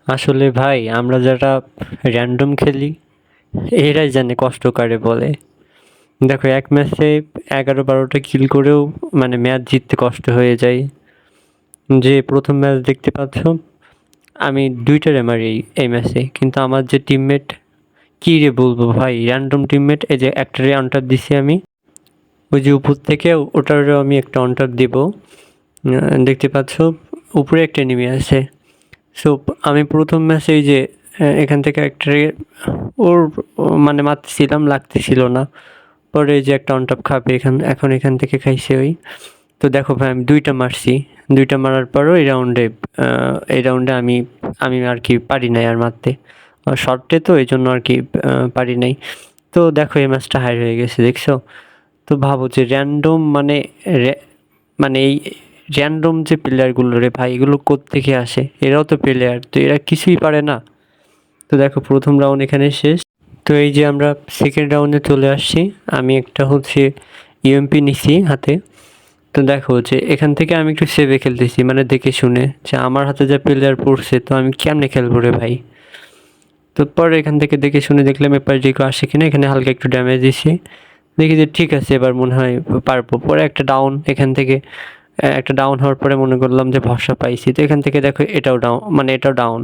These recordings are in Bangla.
আসলে ভাই আমরা যারা র্যান্ডম খেলি এরাই জানে কষ্ট কারে বলে। দেখো এক ম্যাচে 11-12টা কিল করেও মানে ম্যাচ জিততে কষ্ট হয়ে যায়। যে প্রথম ম্যাচ দেখতে পাচ্ছ আমি 2টা মারি এই ম্যাচে, কিন্তু আমার যে টিমমেট, কী রে বলবো ভাই, র্যান্ডম টিমমেট। এই যে একটা অন ট্যাপ দিছি আমি, ওই যে উপর থেকে ওটারও আমি একটা অন ট্যাপ দিব। দেখতে পাচ্ছ উপরে একটা এনিমি আছে। সো আমি প্রথম ম্যাচে এই যে এখান থেকে একটা ওর মানে মারতেছিলাম, লাগতেছিল না। পরে এই যে একটা অন টপ খাবে এখন এখান থেকে খাইছে ওই। তো দেখো ভাই আমি 2টা মারছি, 2টা মারার পরও এই রাউন্ডে আমি আমি আর কি পারি নাই আর মারতে। শর্টে তো এই জন্য আর কি পারি নাই। তো দেখো এই ম্যাচটা হার হয়ে গেছে, দেখছো? তো ভাবো যে র্যান্ডম মানে এই র্যান্ডম যে প্লেয়ারগুলো রে ভাই, এগুলো কোত্থেকে আসে? এরাও তো প্লেয়ার, তো এরা কিছুই পারে না। তো দেখো প্রথম রাউন্ড এখানে শেষ। তো এই যে আমরা সেকেন্ড রাউন্ডে চলে আসছি। আমি একটা হচ্ছে ইউএমপি নিছি হাতে। তো দেখো যে এখান থেকে আমি একটু সেভে খেলতেছি, মানে দেখে শুনে যে আমার হাতে যা প্লেয়ার পড়ছে তো আমি কেমনে খেলবো রে ভাই। তো পরে এখান থেকে দেখে শুনে দেখলাম এবার যে কেউ আসে কিনা, এখানে হালকা একটু ড্যামেজ দিছি। দেখি যে ঠিক আছে এবার মনে হয় পারবো। পরে একটা ডাউন, এখান থেকে একটা ডাউন হওয়ার পরে মনে করলাম যে ভরসা পাইছি। তো এখান থেকে দেখো এটাও ডাউন, মানে এটাও ডাউন।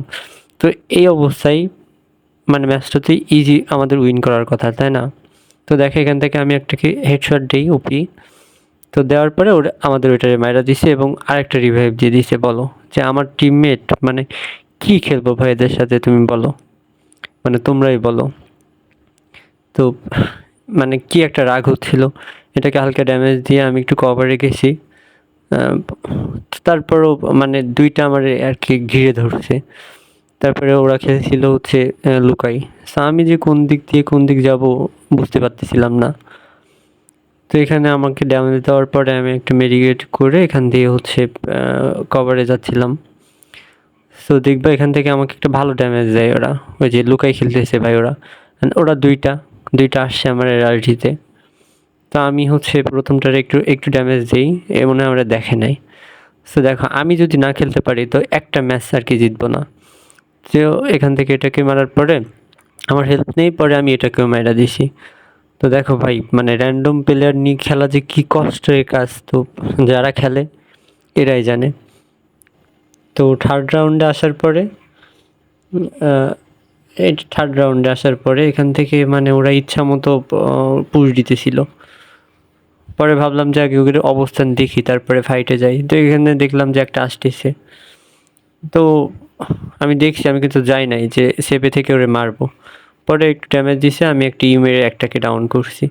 তো এই অবস্থায় মানে ম্যাচটাতে ইজি আমাদের উইন করার কথা, তাই না? তো দেখো এখান থেকে আমি একটাকে হেডশট দিই ওপি। তো দেওয়ার পরে ওরা আমাদের ওইটারে মাইরা দিছে এবং আরেকটা রিভাইভ দিয়ে দিছে। বলো যে আমার টিমমেট মানে কি খেলবো ভাই এদের সাথে, তুমি বলো, মানে তোমরাই বলো। তো মানে কি একটা রাগ হচ্ছিল। এটাকে হালকা ড্যামেজ দিয়ে আমি একটু কভারে গেছি। তারপরও মানে 2টা আমার আর কি ঘিরে ধরছে। তারপরে ওরা খেলছিল হচ্ছে লুকাই। সো আমি যে কোন দিক দিয়ে কোন দিক যাব বুঝতে পারতেছিলাম না। তো এখানে আমাকে ড্যামেজ দেওয়ার পরে আমি একটা মেডিকেট করে এখান দিয়ে হচ্ছে কভারে যাচ্ছিলাম। সো দেখবা এখান থেকে আমাকে একটা ভালো ড্যামেজ দেয় ওরা, ওই যে লুকাই খেলতেছে ভাই ওরা। ওরা দুইটা আসছে আমার এরার্জিতে। তো আমি হচ্ছে প্রথমটারে একটু একটু ড্যামেজ দিই, এ মনে হয় ওরা দেখে নাই। সো দেখো আমি যদি না খেলতে পারি তো একটা ম্যাচ আর কি জিতবো না। তো এখান থেকে এটাকে মারার পরে আমার হেল্প নেই, পরে আমি এটাকেও মাইরা দিছি। তো দেখো ভাই মানে র্যান্ডম প্লেয়ার নিয়ে খেলা যে কী কষ্টের কাজ, তো যারা খেলে এরাই জানে। তো থার্ড রাউন্ডে আসার পরে এই থার্ড রাউন্ডে আসার পরে এখান থেকে মানে ওরা ইচ্ছা মতো পুশ দিতেছিল। পরে ভাবলাম যে আগে ওদের অবস্থান দেখি তারপরে ফাইটে যাই। তো এখানে দেখলাম যে একটা আসতেছে। তো আমি দেখছি, আমি কিন্তু যাই নাই যে সেপে থেকে ওরে মারবো। পরে একটু ড্যামেজ দিছে, আমি একটা মেরে একটাকে ডাউন করছি।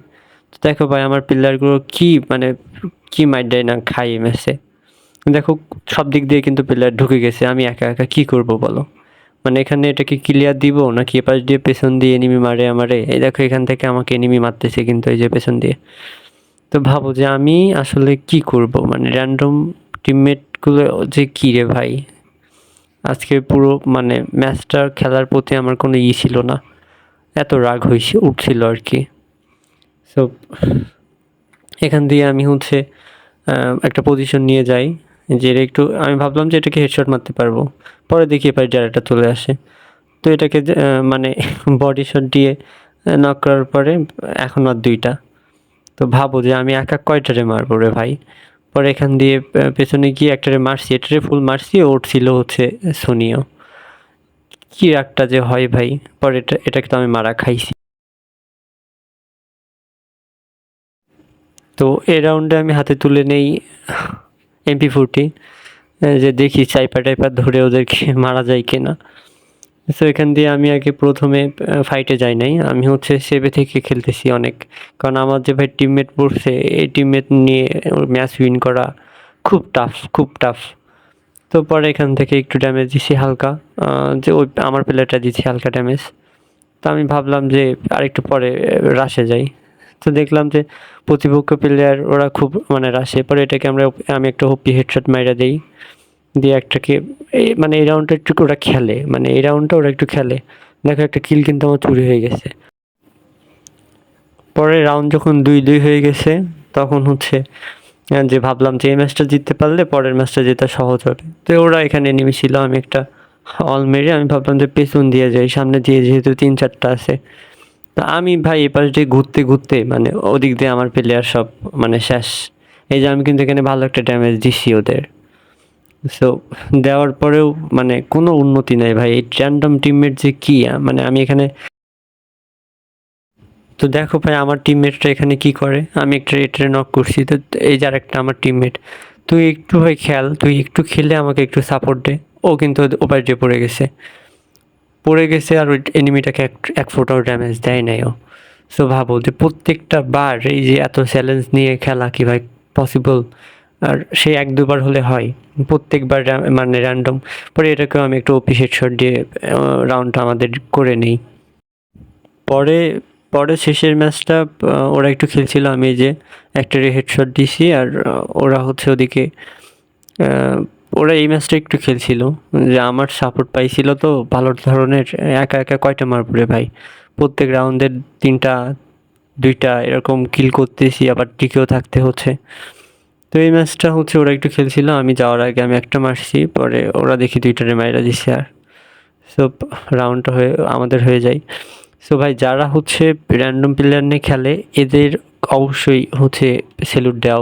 তো দেখো ভাই আমার পিলারগুলো কি মানে কি মাইর দেয় না খাই ম্যাচে। দেখো সব দিক দিয়ে কিন্তু প্লেয়ার ঢুকে গেছে, আমি একা একা কি করব বলো? মানে এখানে এটাকে ক্লিয়ার দিব নাকি এপাশ দিয়ে পেছন দিয়ে এনিমি মারে আমারে? এই দেখো এখান থেকে আমাকে এনিমি মারতেছে কিন্তু এই যে পেছন দিয়ে। তো ভাবো যে আমি আসলে কি করব, মানে র্যান্ডম টিমমেটগুলো যে কী রে ভাই। আজকে পুরো মানে ম্যাচটা খেলার প্রতি আমার কোনো ছিল না, এত রাগ উঠছিল আর কি। সো এখান দিয়ে আমি হচ্ছে একটা পজিশন নিয়ে যাই, যে এটা একটু আমি ভাবলাম যে এটাকে হেডশট মারতে পারবো। পরে দেখি এবার যারাটা চলে আসে। তো এটাকে মানে বডি শট দিয়ে নক করার পরে এখন আর 2টা। তো ভাবো যে আমি একা কয়টারে মারবো রে ভাই। পরে এখান দিয়ে পেছনে গিয়ে একটারে মারছি, এটারে ফুল মারছি, ওর ছিল হচ্ছে সোনিও। কি রাগটা যে হয় ভাই। পরে এটাকে তো আমি মারা খাইছি। তো এই রাউন্ডে আমি হাতে তুলে নেই MP40, যে দেখি চাইপা টাইপা ধরে ওদেরকে মারা যায় কিনা। সো এখান দিয়ে আমি আগে প্রথমে ফাইটে যাই নাই, আমি হচ্ছে সেভে থেকে খেলতেছি অনেক। কারণ আমার যে ভাই টিমমেট পড়ছে, এই টিমমেট নিয়ে ম্যাচ উইন করা খুব টাফ, খুব টাফ। তো পরে এখান থেকে একটু ড্যামেজ দিছি হালকা, যে ওই আমার প্লেয়ারটা দিচ্ছি হালকা ড্যামেজ। তো আমি ভাবলাম যে আরেকটু পরে রাশে যাই। তো দেখলাম যে প্রতিপক্ষ প্লেয়ার ওরা খুব মানে রাশে। পরে এটাকে আমি একটা হোপি হেডশট মাইরা দেই, দিয়ে একটাকে মানে এই রাউন্ডটা একটু ওরা খেলে, মানে এই রাউন্ডটা ওরা একটু খেলে। দেখো একটা কিল কিন্তু আমার চুরি হয়ে গেছে। পরে রাউন্ড যখন 2-2 হয়ে গেছে তখন হচ্ছে যে ভাবলাম যে এই ম্যাচটা জিততে পারলে পরের ম্যাচটা জেতা সহজ হবে। তো ওরা এখানে নেমেছিল, আমি একটা অল মেরে আমি ভাবলাম যে পেছন দিয়ে যাই, সামনে দিয়ে যেহেতু 3-4টা আছে। তো আমি ভাই এপাশ দিয়ে ঘুরতে, ঘুরতে মানে ওদিক দিয়ে আমার প্লেয়ার সব মানে শেষ। এই যে আমি কিন্তু এখানে ভালো একটা ড্যামেজ দিছি ওদের। সো দেওয়ার পরেও মানে কোনো উন্নতি নাই ভাই। এই র‍্যান্ডম টিমমেট যে কি মানে আমি এখানে তো দেখো ভাই আমার টিমমেটরা এখানে কি করে। আমি একটা রেটরে নক করছি, তো এই যে আরেকটা আমার টিমমেট, তুই একটু ভাই খেল, তুই একটু খেলে আমাকে একটু সাপোর্ট দে। ও কিন্তু ওপার দিয়ে পড়ে গেছে আর ওই এনিমিটাকে এক ফোঁটাও ড্যামেজ দেয় নাই ও। সো ভাবো যে প্রত্যেকটা বার এই যে এত চ্যালেঞ্জ নিয়ে খেলা কি ভাই পসিবল? আর সেই ১-২ বার হলে হয়, প্রত্যেকবার মানে র্যান্ডম। পরে এটাকেও আমি একটু ওপি হেডশট দিয়ে রাউন্ডটা আমাদের করে নিই। পরে পরে শেষের ম্যাচটা ওরা একটু খেলছিল, আমি এই যে একটা হেডশট দিছি আর ওরা হচ্ছে ওদিকে ওরা এই ম্যাচটা একটু খেলছিল যে আমার সাপোর্ট পাইছিল তো ভালো ধরনের। একা একা কয়টা মারব রে ভাই, প্রত্যেক রাউন্ডের 3টা 2টা এরকম কিল করতেছি, আবার টিকেও থাকতে হচ্ছে। তো এই ম্যাচটা হচ্ছে ওরা একটু খেলছিল, আমি যাওয়ার আগে আমি একটা মারছি, পরে ওরা দেখি 2টারে মাইরা দিছে। আর সো রাউন্ডটা আমাদের হয়ে যায়। সো ভাই যারা হচ্ছে র্যান্ডম প্লেয়ার নিয়ে খেলে এদের অবশ্যই হচ্ছে স্যালুট দেওয়া